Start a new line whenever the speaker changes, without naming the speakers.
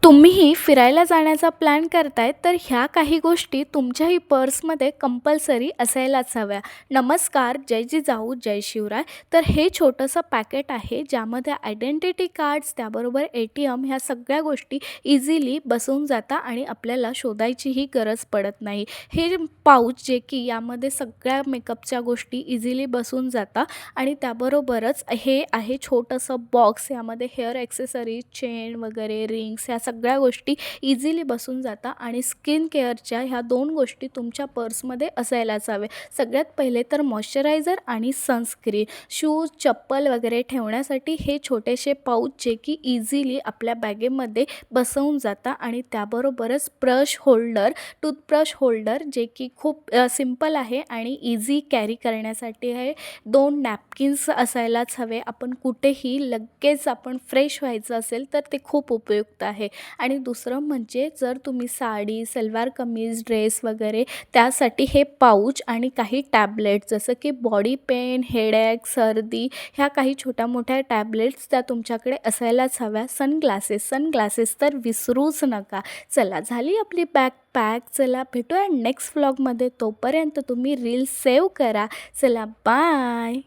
तुम्हीही फिरायला जाण्याचा प्लॅन करताय तर ह्या काही गोष्टी तुमच्याही पर्समध्ये कंपल्सरी असायलाच हव्या. नमस्कार, जय जिजाऊ, जय शिवराय. तर हे छोटंसं पॅकेट आहे ज्यामध्ये आयडेंटिटी कार्ड्स त्याबरोबर ATM ह्या सगळ्या गोष्टी इझिली बसून जातात आणि आपल्याला शोधायचीही गरज पडत नाही. हे पाऊच जे की यामध्ये सगळ्या मेकअपच्या गोष्टी इझिली बसून जातात आणि त्याबरोबरच हे आहे छोटंसं बॉक्स. यामध्ये हेअर ॲक्सेसरीज, चेन वगैरे, रिंग्स ह्या सगळ्या गोष्टी इझिली बसून जातात आणि स्किन केअरच्या ह्या 2 गोष्टी तुमच्या पर्समध्ये असायलाच हवे. सगळ्यात पहिले तर मॉइश्चरायझर आणि सनस्क्रीन, शूज, चप्पल वगैरे ठेवण्यासाठी हे छोटेसे पाऊच जे की इझिली आपल्या बॅगेमध्ये बसवून जातात आणि त्याबरोबरच ब्रश होल्डर, टूथब्रश होल्डर जे की खूप सिंपल आहे आणि इझी कॅरी करण्यासाठी आहे. 2 नॅपकिन्स असायलाच हवे. आपण कुठेही लगेच आपण फ्रेश व्हायचं असेल तर ते खूप उपयुक्त आहे. आणि दुसरं म्हणजे जर तुम्ही साडी, सलवार कमीज, ड्रेस वगैरे त्यासाठी हे पाऊच आणि काही टॅबलेट जसं की बॉडी पेन, हेडेक, सर्दी ह्या काही छोट्या-मोठ्या टॅबलेट्स त्या तुमच्याकडे असायलाच हव्या. सनग्लासेस तर विसरूच नका. चला, झाली आपली बॅग पॅक. चला भेटूया नेक्स्ट व्लॉगमध्ये. तोपर्यंत तुम्ही रील्स सेव्ह करा. चला बाय.